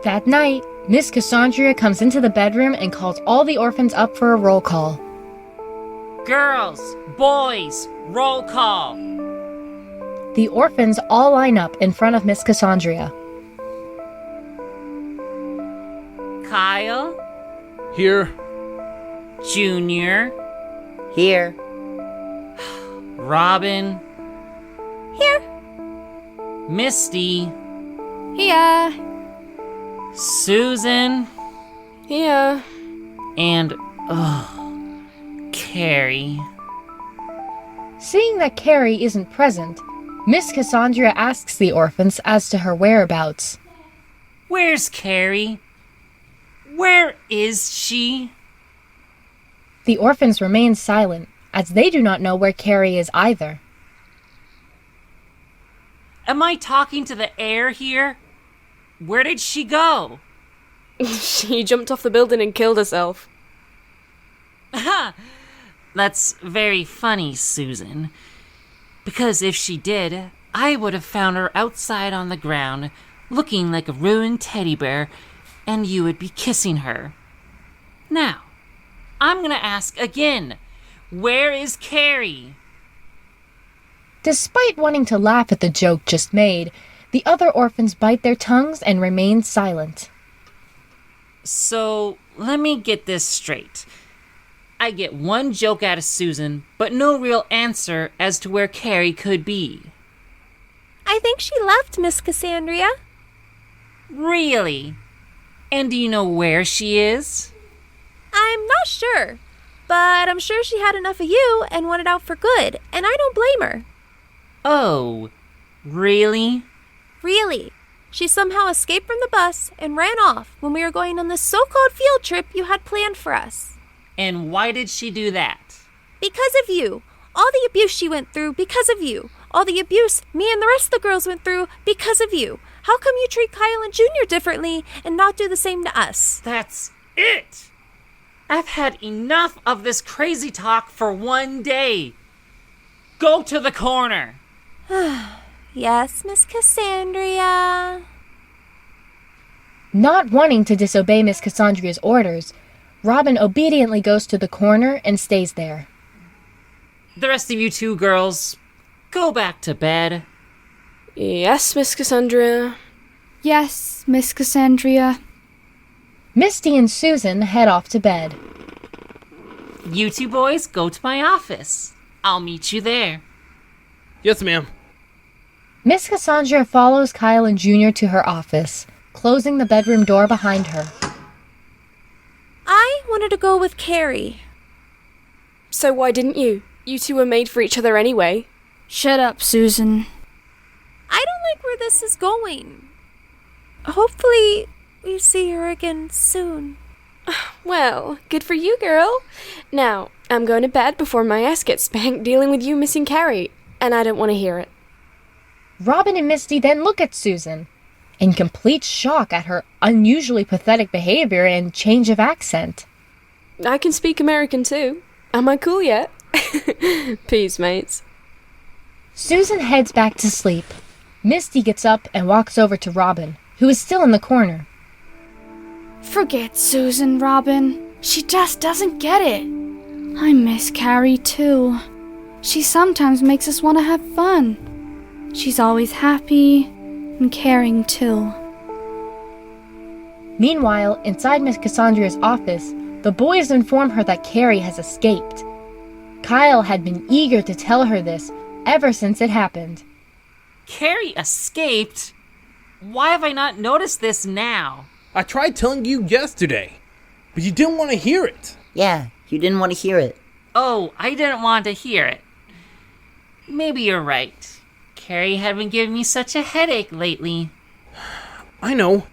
That night, Miss Cassandria comes into the bedroom and calls all the orphans up for a roll call. Girls, boys, roll call. The orphans all line up in front of Miss Cassandria. Kyle, Here. Junior, Here. Robin, Here. Misty, Here. Susan, Here. and, Carrie. Seeing that Carrie isn't present, Miss Cassandria asks the orphans as to her whereabouts. Where's Carrie? Where is she? The orphans remain silent, as they do not know where Carrie is either. Am I talking to the air here? Where did she go? She jumped off the building and killed herself. Ha! That's very funny, Susan. Because if she did, I would have found her outside on the ground, looking like a ruined teddy bear, and you would be kissing her. Now, I'm gonna ask again. Where is Carrie? Despite wanting to laugh at the joke just made, the other orphans bite their tongues and remain silent. So, let me get this straight. I get one joke out of Susan, but no real answer as to where Carrie could be. I think she left, Miss Cassandria. Really? And do you know where she is? I'm not sure, but I'm sure she had enough of you and wanted out for good, and I don't blame her. Oh, really? Really. She somehow escaped from the bus and ran off when we were going on this so-called field trip you had planned for us. And why did she do that? Because of you. All the abuse she went through because of you. All the abuse me and the rest of the girls went through because of you. How come you treat Kyle and Junior differently and not do the same to us? That's it! I've had enough of this crazy talk for one day. Go to the corner. Yes, Miss Cassandria. Not wanting to disobey Miss Cassandria's orders, Robin obediently goes to the corner and stays there. The rest of you two girls, go back to bed. Yes, Miss Cassandria. Yes, Miss Cassandria. Misty and Susan head off to bed. You two boys go to my office. I'll meet you there. Yes, ma'am. Miss Cassandria follows Kyle and Junior to her office, closing the bedroom door behind her. I wanted to go with Carrie. So why didn't you? You two were made for each other anyway. Shut up, Susan. I don't like where this is going. Hopefully, we see her again soon. Well, good for you, girl. Now, I'm going to bed before my ass gets spanked dealing with you missing Carrie, and I don't want to hear it. Robin and Misty then look at Susan, in complete shock at her unusually pathetic behavior and change of accent. I can speak American too. Am I cool yet? Peace, mates. Susan heads back to sleep. Misty gets up and walks over to Robin, who is still in the corner. Forget Susan, Robin. She just doesn't get it. I miss Carrie too. She sometimes makes us want to have fun. She's always happy and caring too. Meanwhile, inside Miss Cassandria's office, the boys inform her that Carrie has escaped. Kyle had been eager to tell her this ever since it happened. Carrie escaped? Why have I not noticed this now? I tried telling you yesterday, but you didn't want to hear it. Yeah, you didn't want to hear it. Oh, I didn't want to hear it. Maybe you're right. Carrie had been giving me such a headache lately. I know.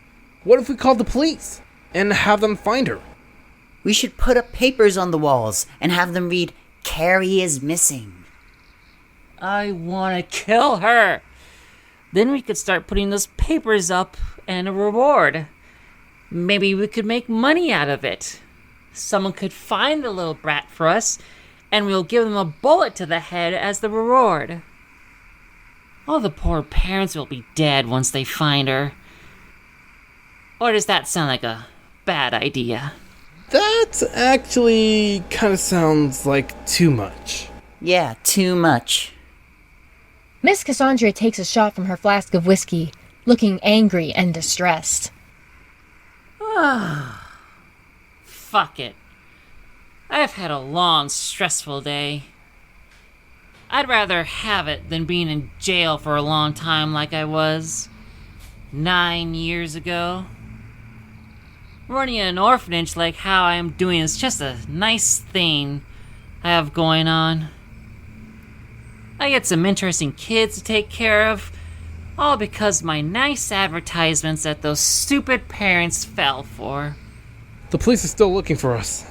What if we called the police and have them find her? We should put up papers on the walls and have them read, "Carrie is missing." I want to kill her. Then we could start putting those papers up and a reward. Maybe we could make money out of it. Someone could find the little brat for us, and we'll give them a bullet to the head as the reward. All the poor parents will be dead once they find her. Or does that sound like a bad idea? That actually kind of sounds like too much. Yeah, too much. Miss Cassandria takes a shot from her flask of whiskey, looking angry and distressed. Fuck it. I've had a long, stressful day. I'd rather have it than being in jail for a long time like I was 9 years ago. Running an orphanage like how I am doing is just a nice thing I have going on. I get some interesting kids to take care of, all because my nice advertisements that those stupid parents fell for. The police are still looking for us.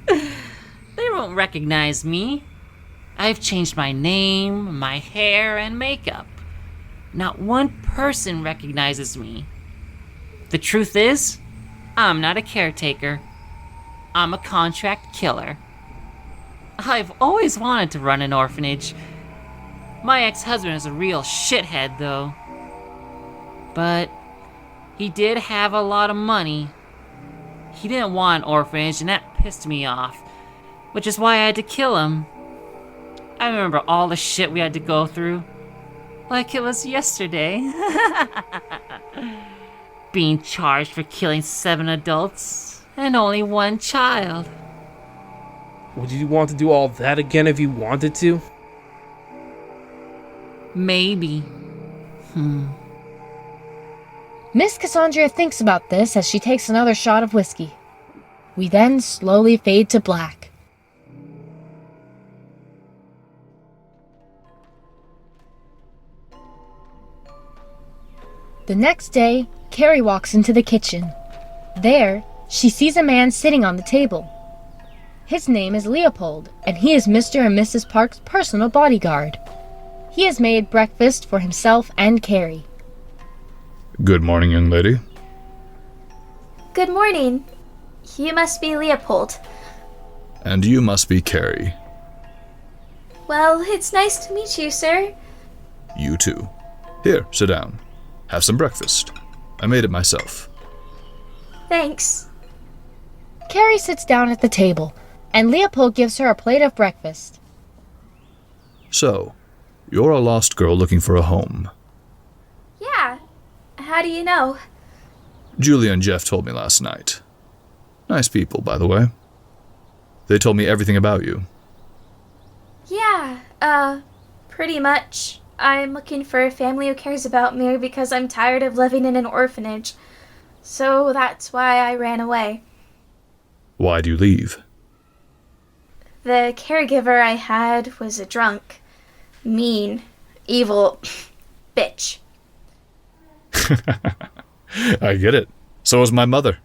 They won't recognize me. I've changed my name, my hair, and makeup. Not one person recognizes me. The truth is, I'm not a caretaker. I'm a contract killer. I've always wanted to run an orphanage. My ex-husband is a real shithead, though. But he did have a lot of money. He didn't want an orphanage, and that pissed me off, which is why I had to kill him. I remember all the shit we had to go through, like it was yesterday. Being charged for killing 7 adults and only 1 child. Would you want to do all that again if you wanted to? Maybe. Miss Cassandria thinks about this as she takes another shot of whiskey. We then slowly fade to black. The next day, Carrie walks into the kitchen. There, she sees a man sitting on the table. His name is Leopold, and he is Mr. and Mrs. Park's personal bodyguard. He has made breakfast for himself and Carrie. Good morning, young lady. Good morning. You must be Leopold. And you must be Carrie. Well, it's nice to meet you, sir. You too. Here, sit down. Have some breakfast. I made it myself. Thanks. Carrie sits down at the table, and Leopold gives her a plate of breakfast. So, you're a lost girl looking for a home. Yeah. How do you know? Julia and Jeff told me last night. Nice people, by the way. They told me everything about you. Yeah, pretty much. I'm looking for a family who cares about me because I'm tired of living in an orphanage. So that's why I ran away. Why'd you leave? The caregiver I had was a drunk, mean, evil bitch. I get it. So was my mother.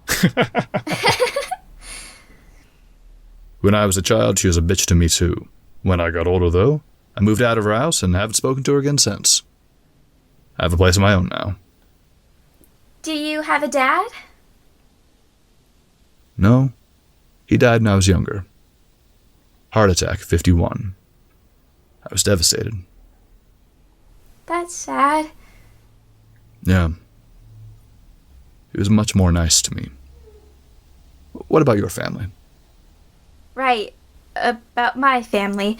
When I was a child, she was a bitch to me too. When I got older, though, I moved out of her house and haven't spoken to her again since. I have a place of my own now. Do you have a dad? No. He died when I was younger. Heart attack, 51. I was devastated. That's sad. Yeah. He was much more nice to me. What about your family? Right. About my family.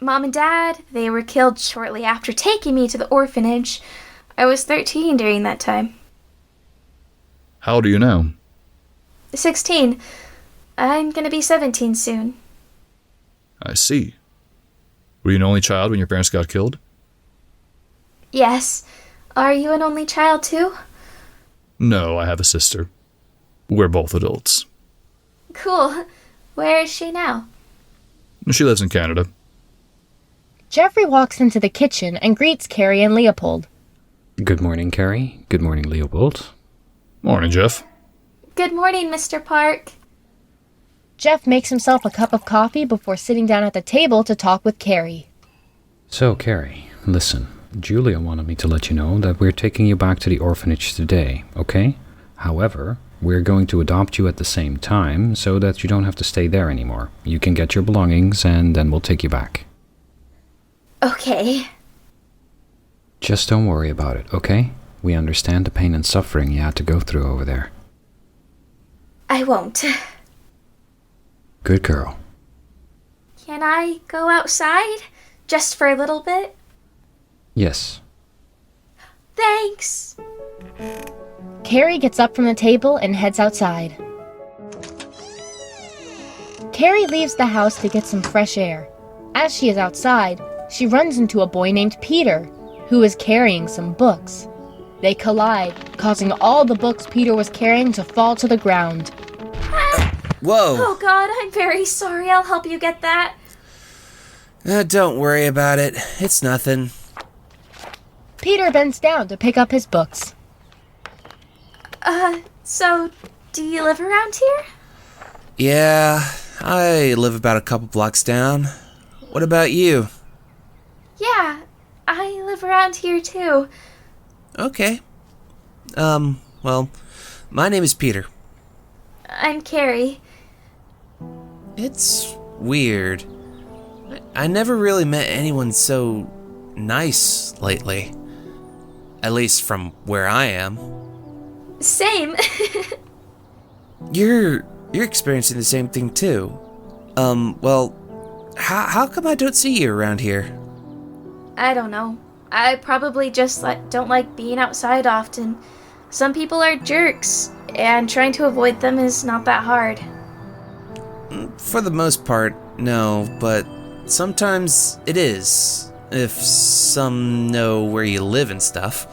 Mom and Dad, they were killed shortly after taking me to the orphanage. I was 13 during that time. How old are you now? 16. I'm gonna be 17 soon. I see. Were you an only child when your parents got killed? Yes. Are you an only child too? No, I have a sister. We're both adults. Cool. Where is she now? She lives in Canada. Jeffery walks into the kitchen and greets Carrie and Leopold. Good morning, Carrie. Good morning, Leopold. Morning, Jeff. Good morning, Mr. Park. Jeff makes himself a cup of coffee before sitting down at the table to talk with Carrie. So, Carrie, listen. Julia wanted me to let you know that we're taking you back to the orphanage today, okay? However, we're going to adopt you at the same time so that you don't have to stay there anymore. You can get your belongings and then we'll take you back. Okay. Just don't worry about it, okay? We understand the pain and suffering you had to go through over there. I won't. Good girl. Can I go outside? Just for a little bit? Yes. Thanks! Carrie gets up from the table and heads outside. Carrie leaves the house to get some fresh air. As she is outside, she runs into a boy named Peter, who is carrying some books. They collide, causing all the books Peter was carrying to fall to the ground. Whoa! Oh God, I'm very sorry. I'll help you get that. Don't worry about it. It's nothing. Peter bends down to pick up his books. So, do you live around here? Yeah, I live about a couple blocks down. What about you? Yeah, I live around here too. Okay. Well, my name is Peter. I'm Carrie. It's weird. I never really met anyone so nice lately. At least from where I am. Same. You're experiencing the same thing too. Well, how come I don't see you around here? I don't know. I probably just don't like being outside often. Some people are jerks, and trying to avoid them is not that hard. For the most part, no, but sometimes it is, if some know where you live and stuff.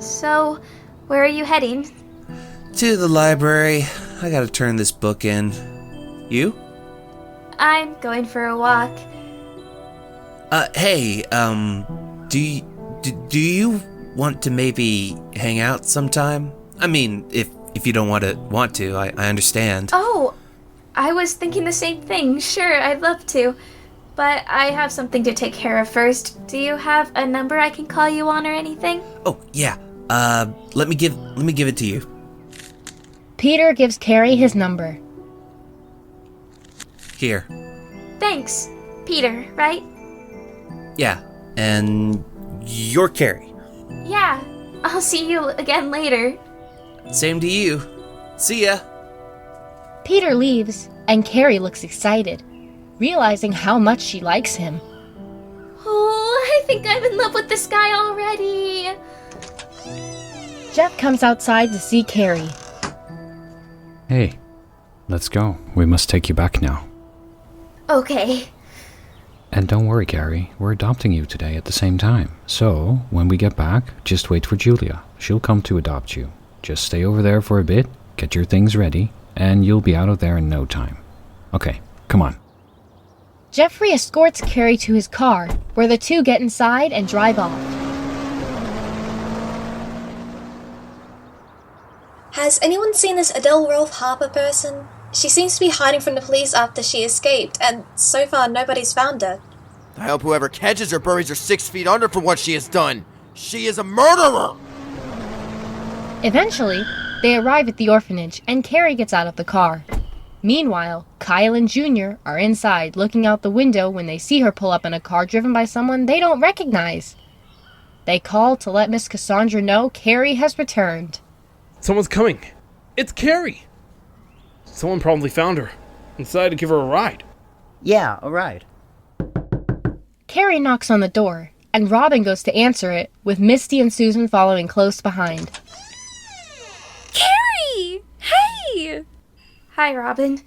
So, where are you heading? To the library. I gotta turn this book in. You? I'm going for a walk. Hey, do you want to maybe hang out sometime? I mean, if you don't want to, I understand. Oh, I was thinking the same thing. Sure, I'd love to. But I have something to take care of first. Do you have a number I can call you on or anything? Oh, yeah. Let me give it to you. Peter gives Carrie his number. Here. Thanks. Peter, right? Yeah, and you're Carrie. Yeah. I'll see you again later. Same to you. See ya. Peter leaves, and Carrie looks excited, realizing how much she likes him. Oh, I think I'm in love with this guy already. Jeff comes outside to see Carrie. Hey, let's go. We must take you back now. Okay. And don't worry, Carrie, we're adopting you today at the same time. So, when we get back, just wait for Julia. She'll come to adopt you. Just stay over there for a bit, get your things ready, and you'll be out of there in no time. Okay, come on. Jeffery escorts Carrie to his car, where the two get inside and drive off. Has anyone seen this Adele Rolfe Harper person? She seems to be hiding from the police after she escaped, and so far nobody's found her. I hope whoever catches her buries her 6 feet under for what she has done. She is a murderer! Eventually, they arrive at the orphanage, and Carrie gets out of the car. Meanwhile, Kyle and Junior are inside looking out the window when they see her pull up in a car driven by someone they don't recognize. They call to let Miss Cassandra know Carrie has returned. Someone's coming. It's Carrie. Someone probably found her and decided to give her a ride. Yeah, a ride. Carrie knocks on the door, and Robin goes to answer it, with Misty and Susan following close behind. Carrie! Hey! Hi, Robin.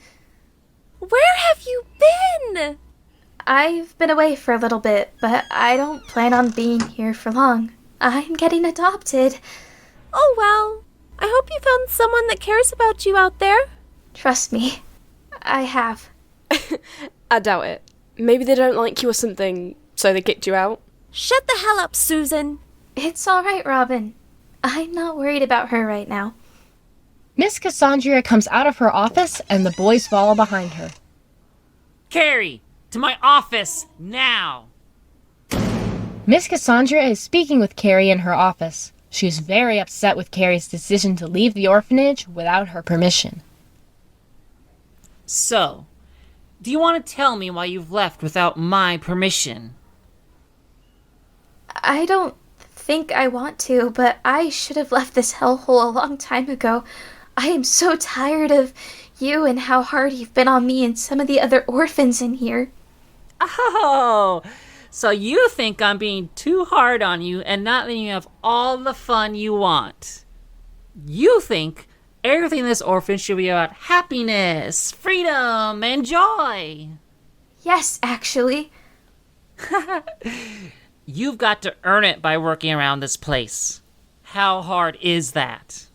Where have you been? I've been away for a little bit, but I don't plan on being here for long. I'm getting adopted. Oh well, I hope you found someone that cares about you out there. Trust me, I have. I doubt it. Maybe they don't like you or something, so they kicked you out. Shut the hell up, Susan. It's alright, Robin. I'm not worried about her right now. Miss Cassandria comes out of her office, and the boys follow behind her. Carrie, to my office, now! Miss Cassandra is speaking with Carrie in her office. She is very upset with Carrie's decision to leave the orphanage without her permission. So, do you want to tell me why you've left without my permission? I don't think I want to, but I should have left this hellhole a long time ago. I am so tired of you and how hard you've been on me and some of the other orphans in here. Oh, so you think I'm being too hard on you and not letting you have all the fun you want. You think everything in this orphan should be about happiness, freedom, and joy. Yes, actually. You've got to earn it by working around this place. How hard is that?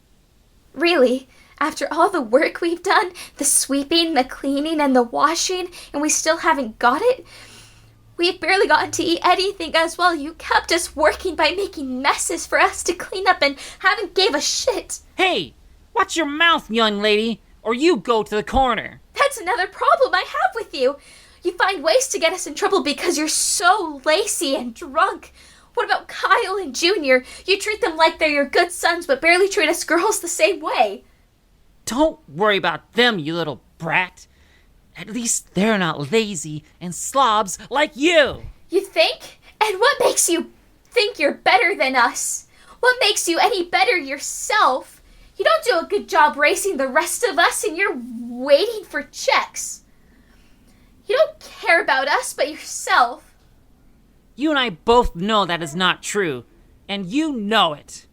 Really? After all the work we've done, the sweeping, the cleaning, and the washing, and we still haven't got it? We've barely gotten to eat anything as well. You kept us working by making messes for us to clean up and haven't gave a shit. Hey, watch your mouth, young lady, or you go to the corner. That's another problem I have with you. You find ways to get us in trouble because you're so lazy and drunk. What about Kyle and Junior? You treat them like they're your good sons, but barely treat us girls the same way. Don't worry about them, you little brat. At least they're not lazy and slobs like you. You think? And what makes you think you're better than us? What makes you any better yourself? You don't do a good job racing the rest of us, and you're waiting for checks. You don't care about us but yourself. You and I both know that is not true, and you know it.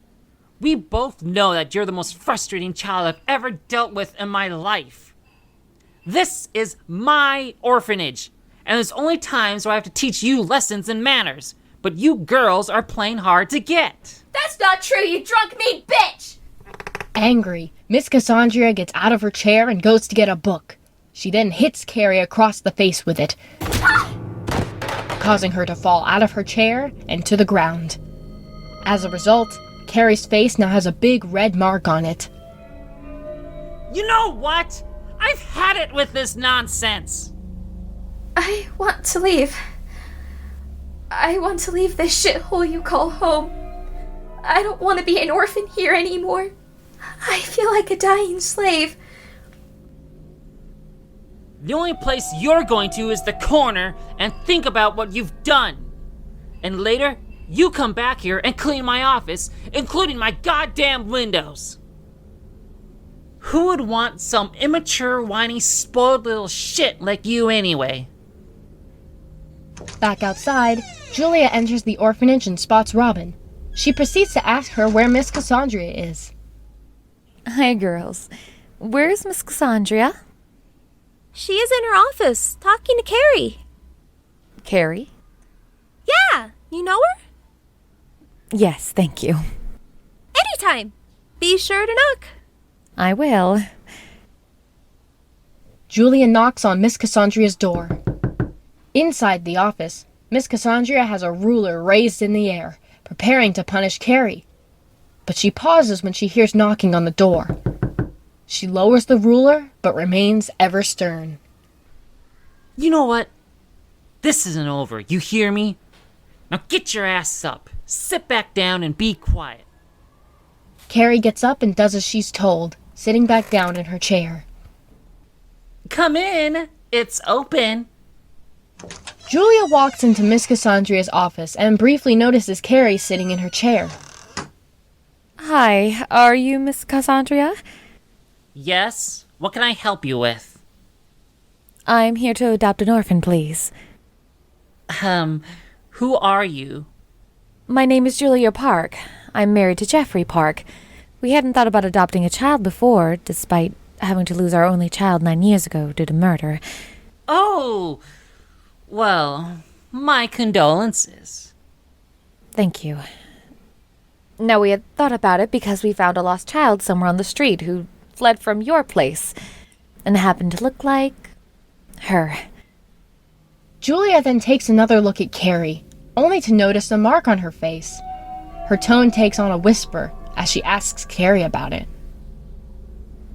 We both know that you're the most frustrating child I've ever dealt with in my life. This is my orphanage, and there's only times where I have to teach you lessons and manners, but you girls are playing hard to get. That's not true, you drunk mean bitch! Angry, Miss Cassandria gets out of her chair and goes to get a book. She then hits Carrie across the face with it, causing her to fall out of her chair and to the ground. As a result, Carrie's face now has a big red mark on it. You know what? I've had it with this nonsense. I want to leave. I want to leave this shithole you call home. I don't want to be an orphan here anymore. I feel like a dying slave. The only place you're going to is the corner and think about what you've done. And later, you come back here and clean my office, including my goddamn windows. Who would want some immature, whiny, spoiled little shit like you anyway? Back outside, Julia enters the orphanage and spots Robin. She proceeds to ask her where Miss Cassandria is. Hi, girls. Where's Miss Cassandria? She is in her office, talking to Carrie. Carrie? Yeah, you know her? Yes, thank you. Anytime. Be sure to knock. I will. Julia knocks on Miss Cassandria's door. Inside the office, Miss Cassandria has a ruler raised in the air, preparing to punish Carrie. But she pauses when she hears knocking on the door. She lowers the ruler, but remains ever stern. You know what? This isn't over, you hear me? Now get your ass up, sit back down, and be quiet. Carrie gets up and does as she's told, sitting back down in her chair. Come in, it's open. Julia walks into Miss Cassandria's office and briefly notices Carrie sitting in her chair. Hi, are you Miss Cassandria? Yes? What can I help you with? I'm here to adopt an orphan, please. Who are you? My name is Julia Park. I'm married to Jeffery Park. We hadn't thought about adopting a child before, despite having to lose our only child 9 years ago due to murder. Oh! Well, my condolences. Thank you. Now, we had thought about it because we found a lost child somewhere on the street who fled from your place and happened to look like her. Julia then takes another look at Carrie, only to notice a mark on her face. Her tone takes on a whisper as she asks Carrie about it.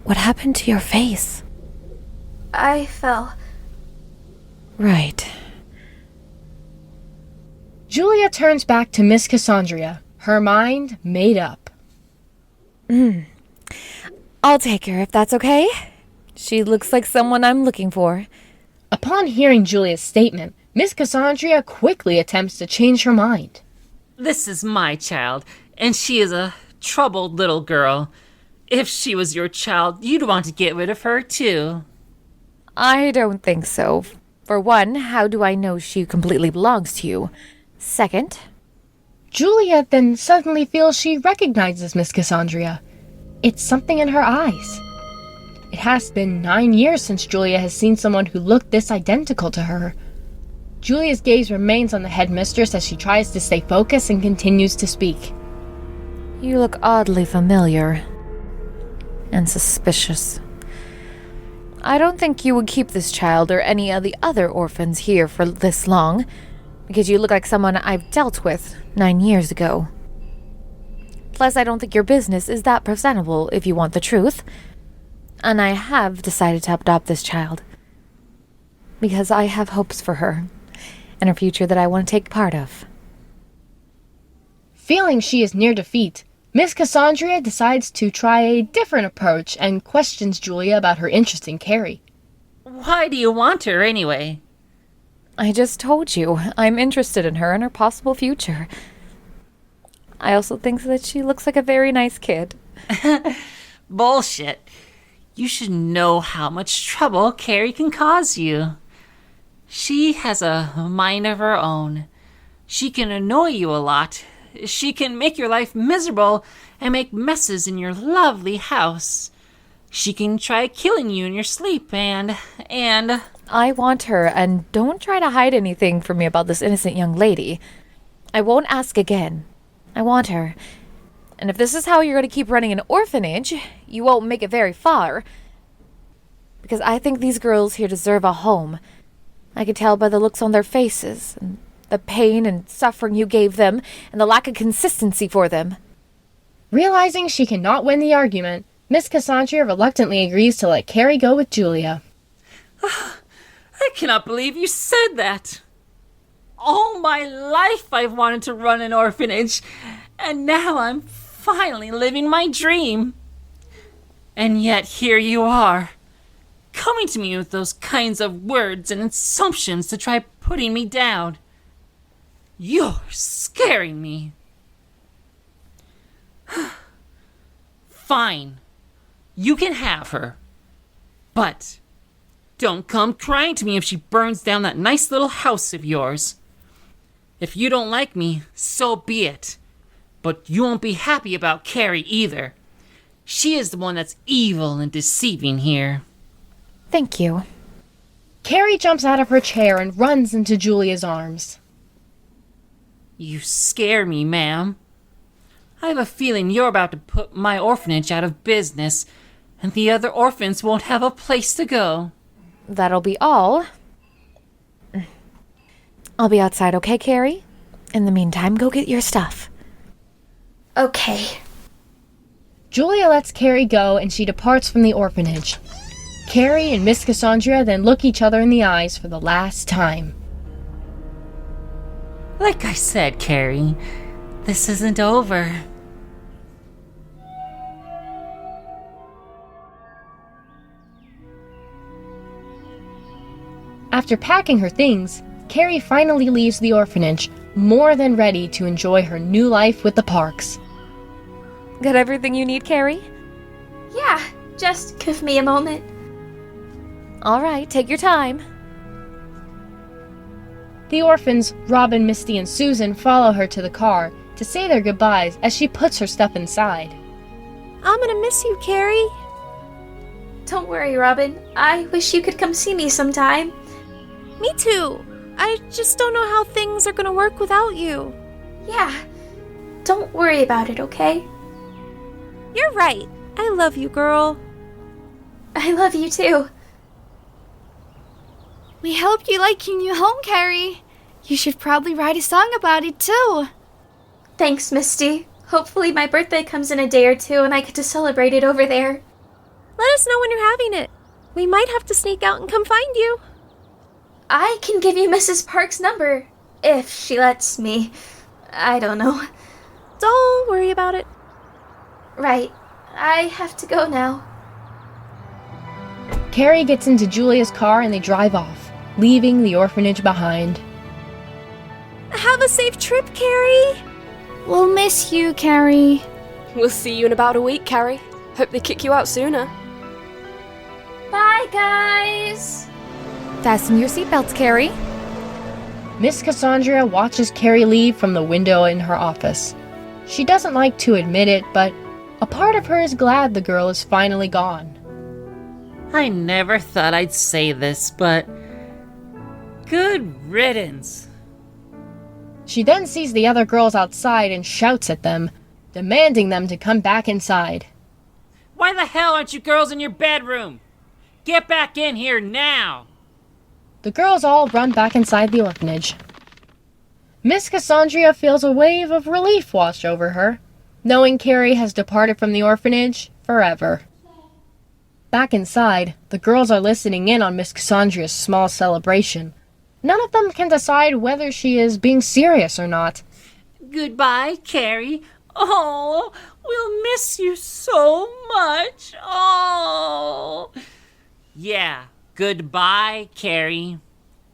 What happened to your face? I fell. Right. Julia turns back to Miss Cassandria, her mind made up. I'll take her if that's okay. She looks like someone I'm looking for. Upon hearing Julia's statement, Miss Cassandria quickly attempts to change her mind. This is my child, and she is a troubled little girl. If she was your child, you'd want to get rid of her, too. I don't think so. For one, how do I know she completely belongs to you? Second, Julia then suddenly feels she recognizes Miss Cassandria. It's something in her eyes. It has been 9 years since Julia has seen someone who looked this identical to her. Julia's gaze remains on the headmistress as she tries to stay focused and continues to speak. you look oddly familiar and suspicious. I don't think you would keep this child or any of the other orphans here for this long, because you look like someone I've dealt with 9 years ago. Plus, I don't think your business is that presentable if you want the truth. And I have decided to adopt this child. Because I have hopes for her and her future that I want to take part of. Feeling she is near defeat, Miss Cassandria decides to try a different approach and questions Julia about her interest in Carrie. Why do you want her anyway? I just told you, I'm interested in her and her possible future. I also think that she looks like a very nice kid. Bullshit. You should know how much trouble Carrie can cause you. She has a mind of her own. She can annoy you a lot. She can make your life miserable and make messes in your lovely house. She can try killing you in your sleep and... I want her, and don't try to hide anything from me about this innocent young lady. I won't ask again. I want her. And if this is how you're going to keep running an orphanage, you won't make it very far. Because I think these girls here deserve a home. I could tell by the looks on their faces, and the pain and suffering you gave them, and the lack of consistency for them. Realizing she cannot win the argument, Miss Cassandria reluctantly agrees to let Carrie go with Julia. I cannot believe you said that. All my life I've wanted to run an orphanage, and now I'm finally living my dream. And yet here you are, coming to me with those kinds of words and assumptions to try putting me down. You're scaring me. Fine, you can have her, but don't come crying to me if she burns down that nice little house of yours. If you don't like me, so be it. But you won't be happy about Carrie either. She is the one that's evil and deceiving here. Thank you. Carrie jumps out of her chair and runs into Julia's arms. You scare me, ma'am. I have a feeling you're about to put my orphanage out of business, and the other orphans won't have a place to go. That'll be all. I'll be outside, okay, Carrie? In the meantime, go get your stuff. Okay. Julia lets Carrie go and she departs from the orphanage. Carrie and Miss Cassandria then look each other in the eyes for the last time. Like I said, Carrie, this isn't over. After packing her things, Carrie finally leaves the orphanage, more than ready to enjoy her new life with the Parks. Got everything you need, Carrie? Yeah, just give me a moment. All right, take your time. The orphans, Robin, Misty, and Susan follow her to the car to say their goodbyes as she puts her stuff inside. I'm gonna miss you, Carrie. Don't worry, Robin. I wish you could come see me sometime. Me too. I just don't know how things are gonna work without you. Yeah. Don't worry about it, okay? You're right. I love you, girl. I love you too. We hope you like your new home, Carrie. You should probably write a song about it, too. Thanks, Misty. Hopefully my birthday comes in a day or two and I get to celebrate it over there. Let us know when you're having it. We might have to sneak out and come find you. I can give you Mrs. Park's number, if she lets me. I don't know. Don't worry about it. Right. I have to go now. Carrie gets into Julia's car and they drive off, leaving the orphanage behind. Have a safe trip, Carrie. We'll miss you, Carrie. We'll see you in about a week, Carrie. Hope they kick you out sooner. Bye, guys! Fasten your seatbelts, Carrie. Miss Cassandria watches Carrie leave from the window in her office. She doesn't like to admit it, but a part of her is glad the girl is finally gone. I never thought I'd say this, but good riddance. She then sees the other girls outside and shouts at them, demanding them to come back inside. Why the hell aren't you girls in your bedroom? Get back in here now! The girls all run back inside the orphanage. Miss Cassandria feels a wave of relief wash over her, knowing Carrie has departed from the orphanage forever. Back inside, the girls are listening in on Miss Cassandria's small celebration. None of them can decide whether she is being serious or not. Goodbye, Carrie. Oh, we'll miss you so much. Oh. Yeah, goodbye, Carrie.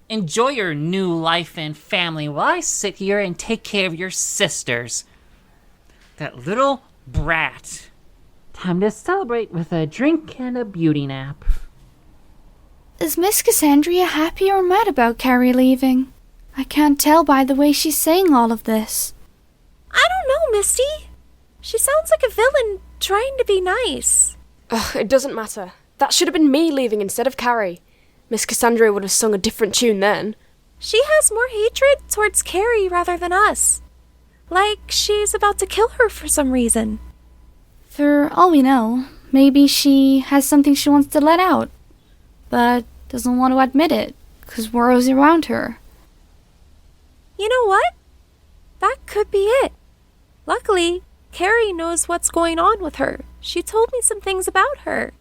Enjoy your new life and family while I sit here and take care of your sisters. That little brat. Time to celebrate with a drink and a beauty nap. Is Miss Cassandria happy or mad about Carrie leaving? I can't tell by the way she's saying all of this. I don't know, Misty. She sounds like a villain trying to be nice. Ugh, it doesn't matter. That should have been me leaving instead of Carrie. Miss Cassandria would have sung a different tune then. She has more hatred towards Carrie rather than us. Like she's about to kill her for some reason. For all we know, maybe she has something she wants to let out, but doesn't want to admit it, because we're always around her. You know what? That could be it. Luckily, Carrie knows what's going on with her. She told me some things about her.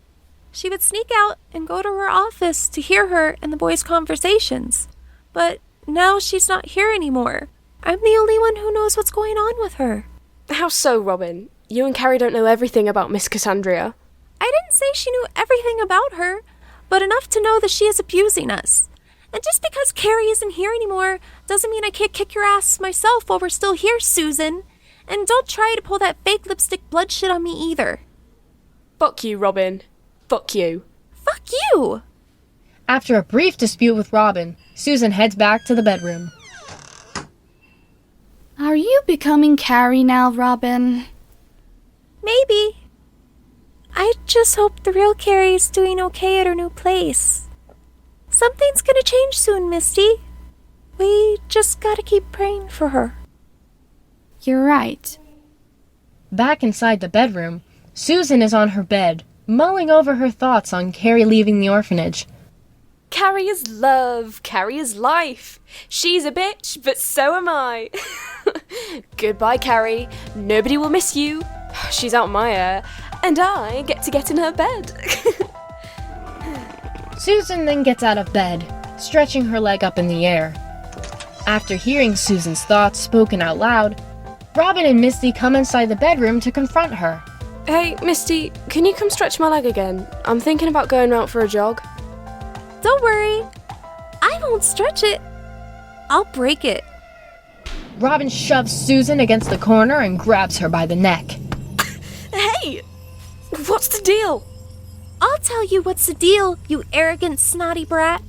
She would sneak out and go to her office to hear her and the boys' conversations. But now she's not here anymore. I'm the only one who knows what's going on with her. How so, Robin? You and Carrie don't know everything about Miss Cassandria. I didn't say she knew everything about her, but enough to know that she is abusing us. And just because Carrie isn't here anymore doesn't mean I can't kick your ass myself while we're still here, Susan. And don't try to pull that fake lipstick blood shit on me either. Fuck you, Robin. Fuck you. Fuck you! After a brief dispute with Robin, Susan heads back to the bedroom. Are you becoming Carrie now, Robin? Maybe. I just hope the real Carrie's doing okay at her new place. Something's gonna change soon, Misty. We just gotta keep praying for her. You're right. Back inside the bedroom, Susan is on her bed, mulling over her thoughts on Carrie leaving the orphanage. Carrie is love. Carrie is life. She's a bitch, but so am I. Goodbye, Carrie. Nobody will miss you. She's out my hair, and I get in her bed. Susan then gets out of bed, stretching her leg up in the air. After hearing Susan's thoughts spoken out loud, Robin and Misty come inside the bedroom to confront her. Hey, Misty, can you come stretch my leg again? I'm thinking about going out for a jog. Don't worry. I won't stretch it. I'll break it. Robin shoves Susan against the corner and grabs her by the neck. Hey! What's the deal? I'll tell you what's the deal, you arrogant, snotty brat.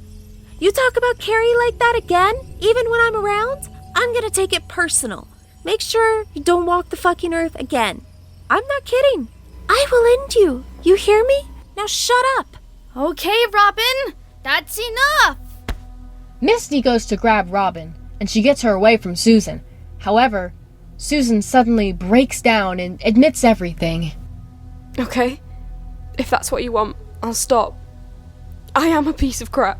You talk about Carrie like that again, even when I'm around, I'm gonna take it personal. Make sure you don't walk the fucking earth again. I'm not kidding. I will end you. You hear me? Now shut up. Okay, Robin. That's enough. Misty goes to grab Robin, and she gets her away from Susan. However, Susan suddenly breaks down and admits everything. Okay. If that's what you want, I'll stop. I am a piece of crap.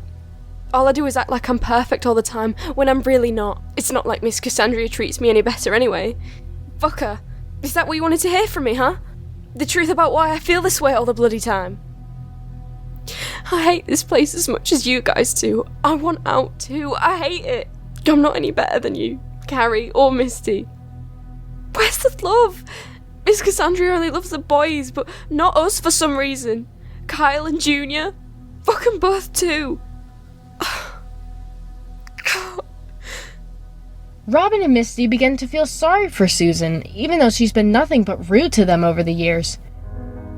All I do is act like I'm perfect all the time, when I'm really not. It's not like Miss Cassandria treats me any better anyway. Fuck her. Is that what you wanted to hear from me, huh? The truth about why I feel this way all the bloody time? I hate this place as much as you guys do. I want out too. I hate it. I'm not any better than you, Carrie or Misty. Where's the love? Miss Cassandria only loves the boys, but not us for some reason. Kyle and Junior. Fuck them both too. Robin and Misty begin to feel sorry for Susan, even though she's been nothing but rude to them over the years.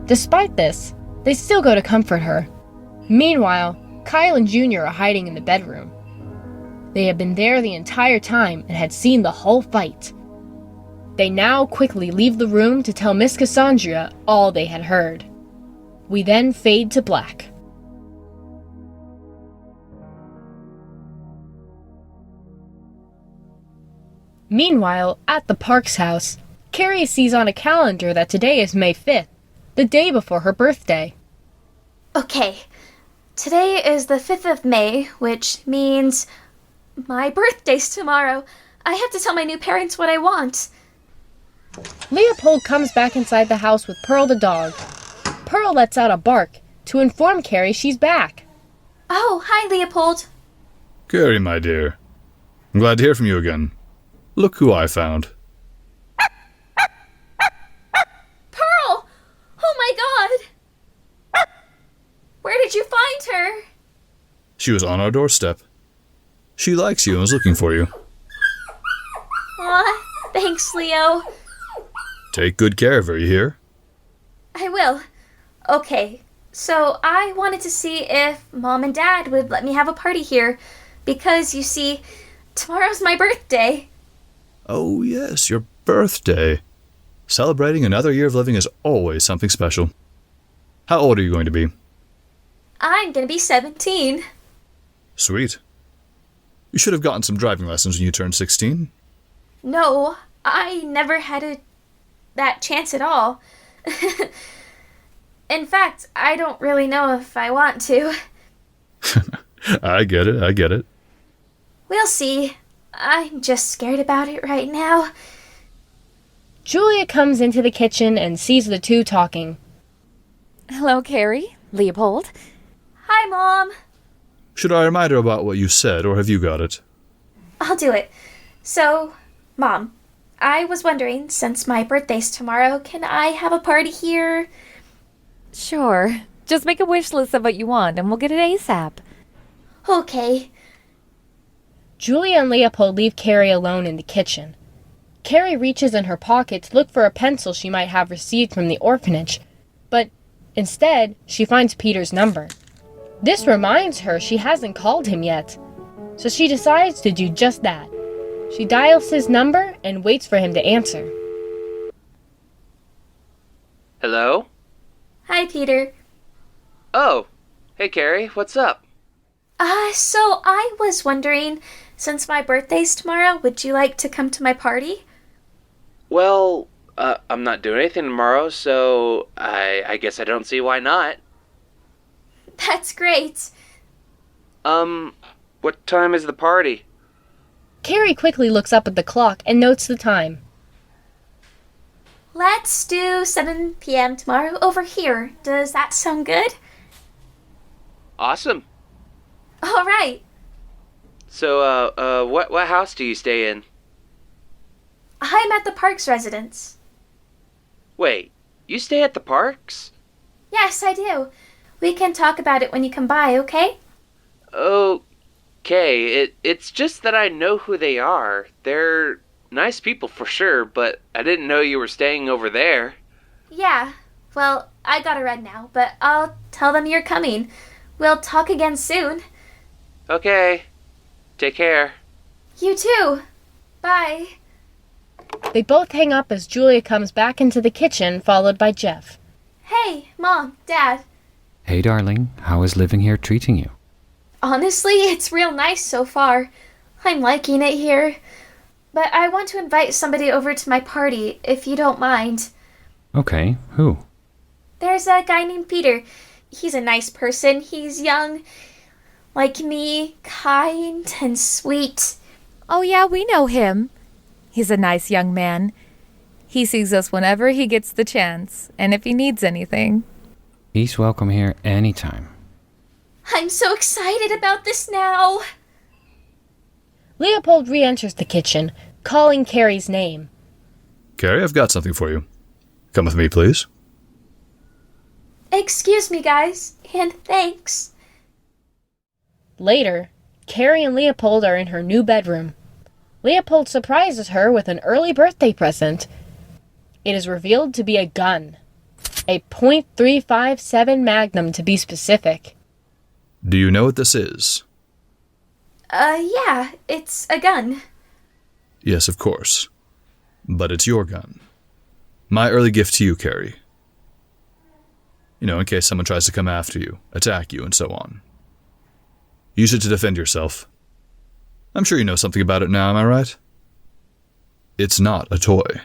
Despite this, they still go to comfort her. Meanwhile, Kyle and Junior are hiding in the bedroom. They had been there the entire time and had seen the whole fight. They now quickly leave the room to tell Miss Cassandria all they had heard. We then fade to black. Meanwhile, at the Parks house, Carrie sees on a calendar that today is May 5th, the day before her birthday. Okay, today is the 5th of May, which means my birthday's tomorrow. I have to tell my new parents what I want. Leopold comes back inside the house with Pearl the dog. Pearl lets out a bark to inform Carrie she's back. Oh, hi, Leopold. Carrie, my dear. I'm glad to hear from you again. Look who I found. Pearl! Oh my god! Where did you find her? She was on our doorstep. She likes you and was looking for you. Aw, thanks, Leo. Take good care of her, you hear? I will. Okay, so I wanted to see if Mom and Dad would let me have a party here, because, you see, tomorrow's my birthday. Oh, yes, your birthday. Celebrating another year of living is always something special. How old are you going to be? I'm gonna be 17. Sweet. You should have gotten some driving lessons when you turned 16. No, I never had that chance at all. In fact, I don't really know if I want to. I get it. We'll see. I'm just scared about it right now. Julia comes into the kitchen and sees the two talking. Hello, Carrie. Leopold. Hi, Mom. Should I remind her about what you said, or have you got it? I'll do it. So, Mom, I was wondering, since my birthday's tomorrow, can I have a party here? Sure. Just make a wish list of what you want, and we'll get it ASAP. Okay. Julia and Leopold leave Carrie alone in the kitchen. Carrie reaches in her pocket to look for a pencil she might have received from the orphanage, but instead, she finds Peter's number. This reminds her she hasn't called him yet, so she decides to do just that. She dials his number and waits for him to answer. Hello? Hi, Peter. Oh, hey Carrie, what's up? So I was wondering, since my birthday's tomorrow, would you like to come to my party? Well, I'm not doing anything tomorrow, so I guess I don't see why not. That's great. What time is the party? Carrie quickly looks up at the clock and notes the time. Let's do 7 p.m. tomorrow over here. Does that sound good? Awesome. All right. So, what house do you stay in? I'm at the Parks residence. Wait, you stay at the Parks? Yes, I do. We can talk about it when you come by, okay? Okay, it's just that I know who they are. They're nice people for sure, but I didn't know you were staying over there. Yeah, well, I gotta run now, but I'll tell them you're coming. We'll talk again soon. Okay, take care. You too. Bye. They both hang up as Julia comes back into the kitchen, followed by Jeff. Hey, Mom, Dad. Hey, darling, how is living here treating you? Honestly, it's real nice so far. I'm liking it here. But I want to invite somebody over to my party, if you don't mind. Okay, who? There's a guy named Peter. He's a nice person. He's young, like me, kind and sweet. Oh yeah, we know him. He's a nice young man. He sees us whenever he gets the chance, and if he needs anything. He's welcome here anytime. I'm so excited about this now. Leopold re-enters the kitchen, calling Carrie's name. Carrie, I've got something for you. Come with me, please. Excuse me, guys, and thanks. Later, Carrie and Leopold are in her new bedroom. Leopold surprises her with an early birthday present. It is revealed to be a gun. A .357 Magnum, to be specific. Do you know what this is? Yeah, it's a gun. Yes, of course. But it's your gun. My early gift to you, Carrie. You know, in case someone tries to come after you, attack you, and so on. Use it to defend yourself. I'm sure you know something about it now, am I right? It's not a toy.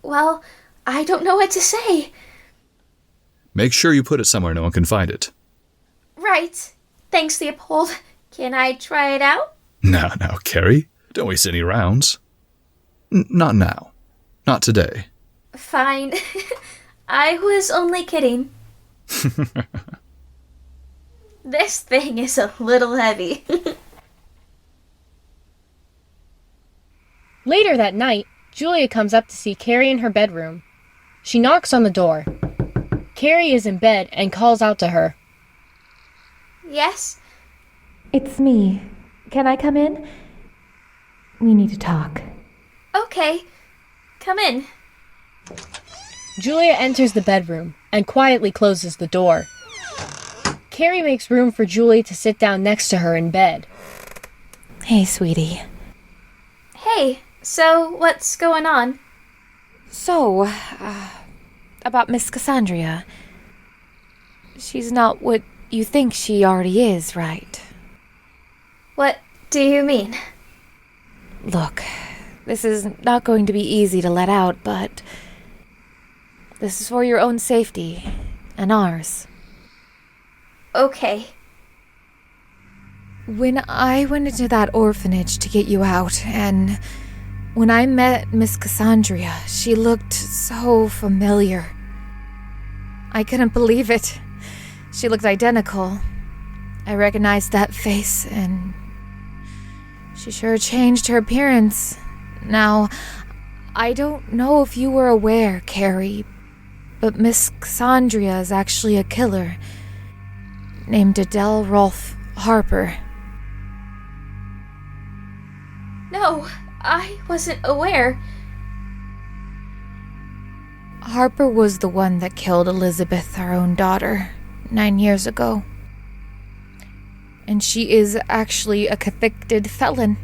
Well, I don't know what to say. Make sure you put it somewhere no one can find it. Right. Thanks, Leopold. Can I try it out? Now, Carrie. Don't waste any rounds. Not now. Not today. Fine. I was only kidding. This thing is a little heavy. Later that night, Julia comes up to see Carrie in her bedroom. She knocks on the door. Carrie is in bed and calls out to her. Yes? It's me. Can I come in? We need to talk. Okay. Come in. Julia enters the bedroom and quietly closes the door. Carrie makes room for Julie to sit down next to her in bed. Hey, sweetie. Hey, so what's going on? So, about Miss Cassandria. She's not what you think she already is, right? What do you mean? Look, this is not going to be easy to let out, but this is for your own safety and ours. Okay. When I went into that orphanage to get you out, and when I met Miss Cassandria, she looked so familiar. I couldn't believe it. She looked identical. I recognized that face, and she sure changed her appearance. Now, I don't know if you were aware, Carrie, but Miss Cassandria is actually a killer named Adele Rolfe Harper. No, I wasn't aware. Harper was the one that killed Elizabeth, our own daughter, 9 years ago. And she is actually a convicted felon.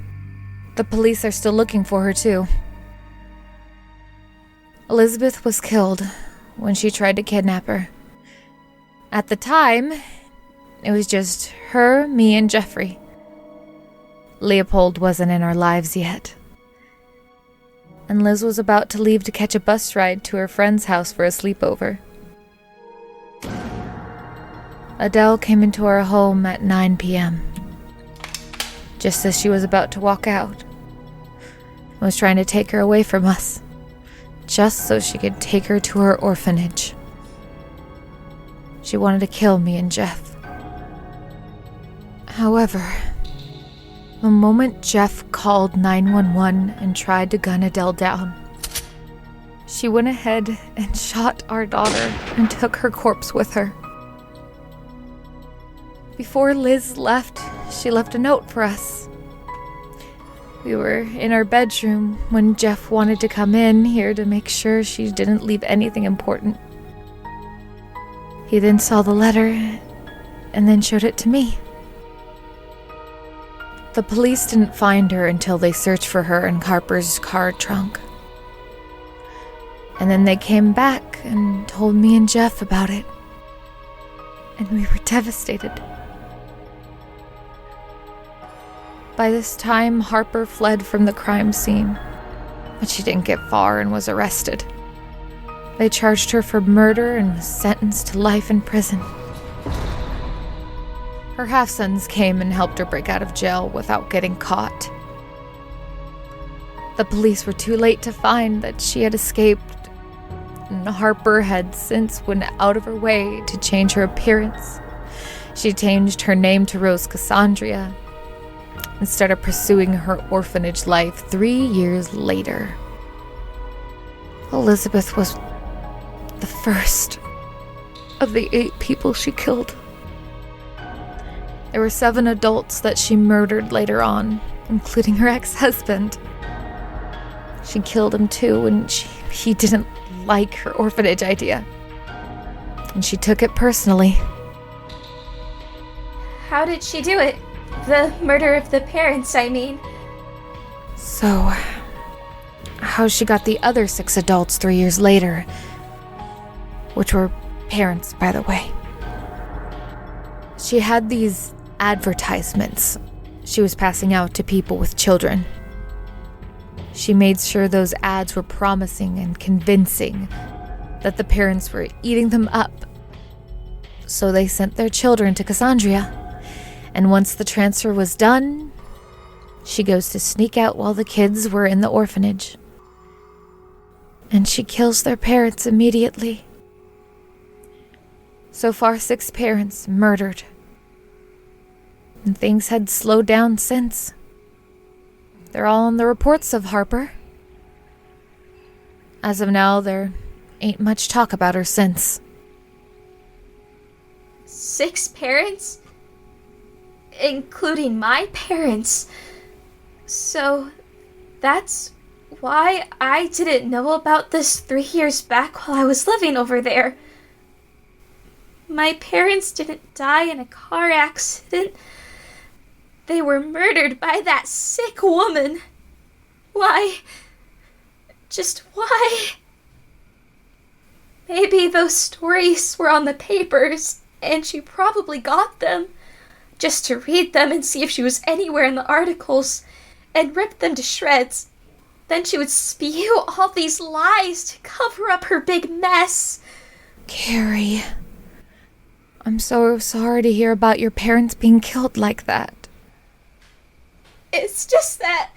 The police are still looking for her, too. Elizabeth was killed when she tried to kidnap her. At the time, it was just her, me, and Jeffery. Leopold wasn't in our lives yet. And Liz was about to leave to catch a bus ride to her friend's house for a sleepover. Adele came into our home at 9 p.m. Just as she was about to walk out. Was trying to take her away from us, just so she could take her to her orphanage. She wanted to kill me and Jeff. However, the moment Jeff called 911 and tried to gun Adele down, she went ahead and shot our daughter and took her corpse with her. Before Liz left, she left a note for us. We were in our bedroom when Jeff wanted to come in here to make sure she didn't leave anything important. He then saw the letter and then showed it to me. The police didn't find her until they searched for her in Harper's car trunk. And then they came back and told me and Jeff about it. And we were devastated. By this time, Harper fled from the crime scene, but she didn't get far and was arrested. They charged her for murder and was sentenced to life in prison. Her half-sons came and helped her break out of jail without getting caught. The police were too late to find that she had escaped, and Harper had since went out of her way to change her appearance. She changed her name to Rose Cassandria, instead of pursuing her orphanage life 3 years later. Elizabeth was the first of the 8 people she killed. There were 7 adults that she murdered later on, including her ex-husband. She killed him too, and he didn't like her orphanage idea. And she took it personally. How did she do it? The murder of the parents, I mean. So, how she got the other 6 adults 3 years later, which were parents, by the way. She had these advertisements she was passing out to people with children. She made sure those ads were promising and convincing, that the parents were eating them up. So they sent their children to Cassandria. And once the transfer was done, she goes to sneak out while the kids were in the orphanage. And she kills their parents immediately. So far, 6 parents murdered. And things had slowed down since. They're all on the reports of Harper. As of now, there ain't much talk about her since. 6 parents? Including my parents. So, that's why I didn't know about this 3 years back while I was living over there. My parents didn't die in a car accident. They were murdered by that sick woman. Why? Just why? Maybe those stories were on the papers, and she probably got them, just to read them and see if she was anywhere in the articles, and rip them to shreds. Then she would spew all these lies to cover up her big mess. Carrie, I'm so sorry to hear about your parents being killed like that. It's just that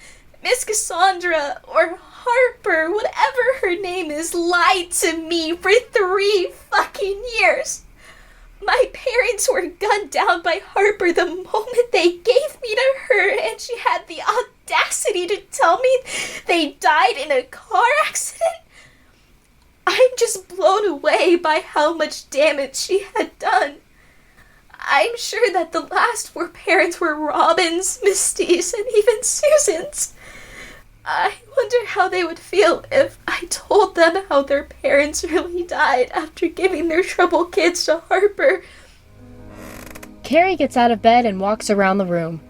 Miss Cassandra, or Harper, whatever her name is, lied to me for 3 fucking years. My parents were gunned down by Harper the moment they gave me to her, and she had the audacity to tell me they died in a car accident. I'm just blown away by how much damage she had done. I'm sure that the last 4 parents were Robin's, Misty's, and even Susan's. I wonder how they would feel if I told them how their parents really died after giving their troubled kids to Harper. Carrie gets out of bed and walks around the room,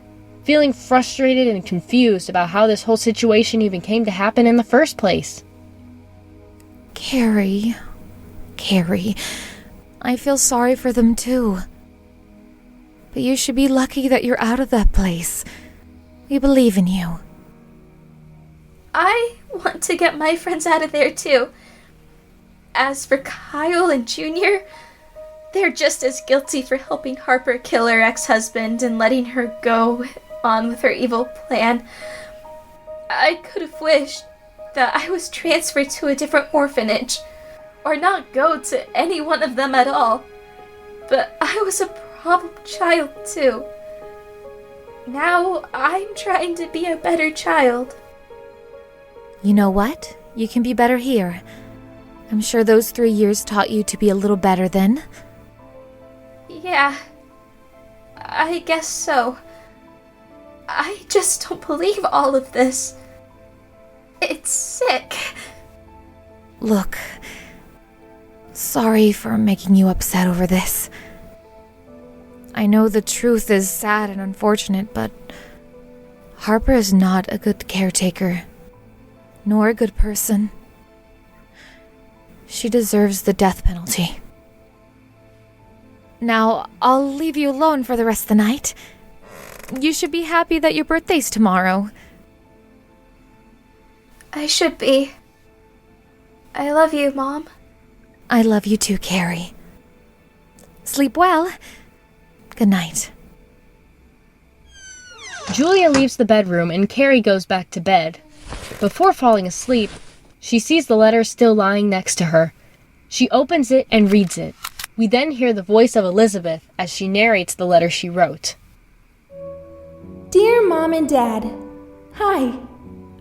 feeling frustrated and confused about how this whole situation even came to happen in the first place. Carrie, I feel sorry for them too. But you should be lucky that you're out of that place. We believe in you. I want to get my friends out of there too. As for Kyle and Junior, they're just as guilty for helping Harper kill her ex-husband and letting her go on with her evil plan. I could have wished that I was transferred to a different orphanage, or not go to any one of them at all. But I was a problem child too. Now I'm trying to be a better child. You know what? You can be better here. I'm sure those 3 years taught you to be a little better then. Yeah, I guess so. I just don't believe all of this. It's sick. Look, sorry for making you upset over this. I know the truth is sad and unfortunate, but Harper is not a good caretaker, nor a good person. She deserves the death penalty. Now, I'll leave you alone for the rest of the night. You should be happy that your birthday's tomorrow. I should be. I love you, Mom. I love you too, Carrie. Sleep well. Good night. Julia leaves the bedroom and Carrie goes back to bed. Before falling asleep, she sees the letter still lying next to her. She opens it and reads it. We then hear the voice of Elizabeth as she narrates the letter she wrote. Dear Mom and Dad, hi.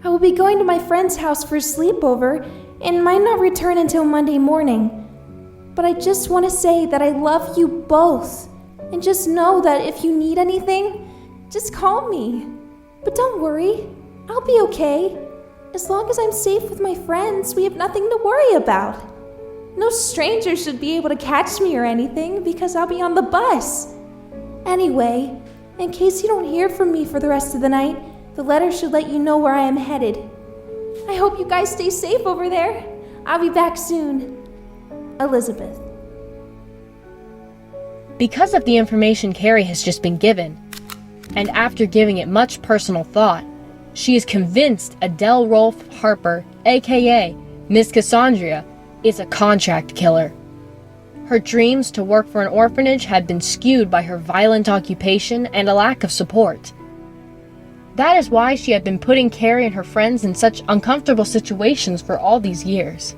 I will be going to my friend's house for a sleepover and might not return until Monday morning. But I just want to say that I love you both. And just know that if you need anything, just call me. But don't worry, I'll be okay. As long as I'm safe with my friends, we have nothing to worry about. No stranger should be able to catch me or anything because I'll be on the bus. Anyway, in case you don't hear from me for the rest of the night, the letter should let you know where I am headed. I hope you guys stay safe over there. I'll be back soon. Elizabeth. Because of the information Carrie has just been given, and after giving it much personal thought, she is convinced Adele Rolfe Harper, aka Miss Cassandria, is a contract killer. Her dreams to work for an orphanage had been skewed by her violent occupation and a lack of support. That is why she had been putting Carrie and her friends in such uncomfortable situations for all these years.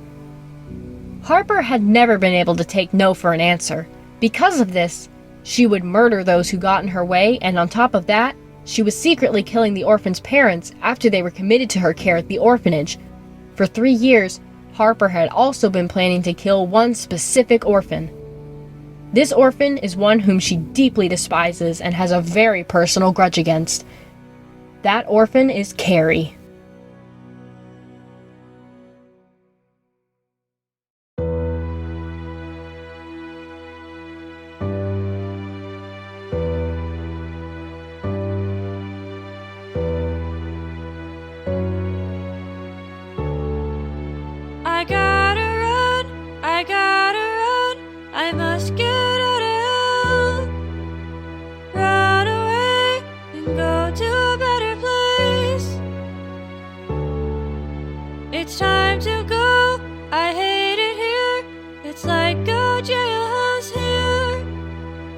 Harper had never been able to take no for an answer. Because of this, she would murder those who got in her way, and on top of that, she was secretly killing the orphan's parents after they were committed to her care at the orphanage. For 3 years, Harper had also been planning to kill one specific orphan. This orphan is one whom she deeply despises and has a very personal grudge against. That orphan is Carrie. I must get out of hell. Run away and go to a better place. It's time to go, I hate it here. It's like a jailhouse here.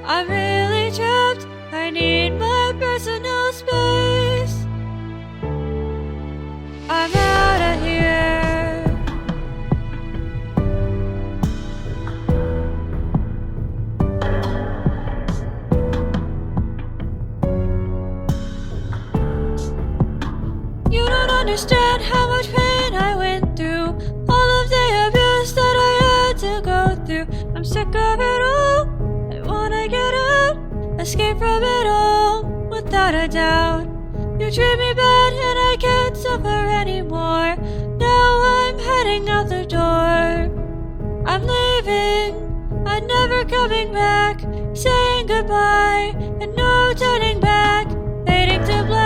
I'm really trapped, I need my personal space. I'm out of here. You don't understand how much pain I went through, all of the abuse that I had to go through. I'm sick of it all, I wanna get out, escape from it all, without a doubt. You treat me bad and I can't suffer anymore. Now I'm heading out the door. I'm leaving, I'm never coming back, saying goodbye and no turning back, fading to black.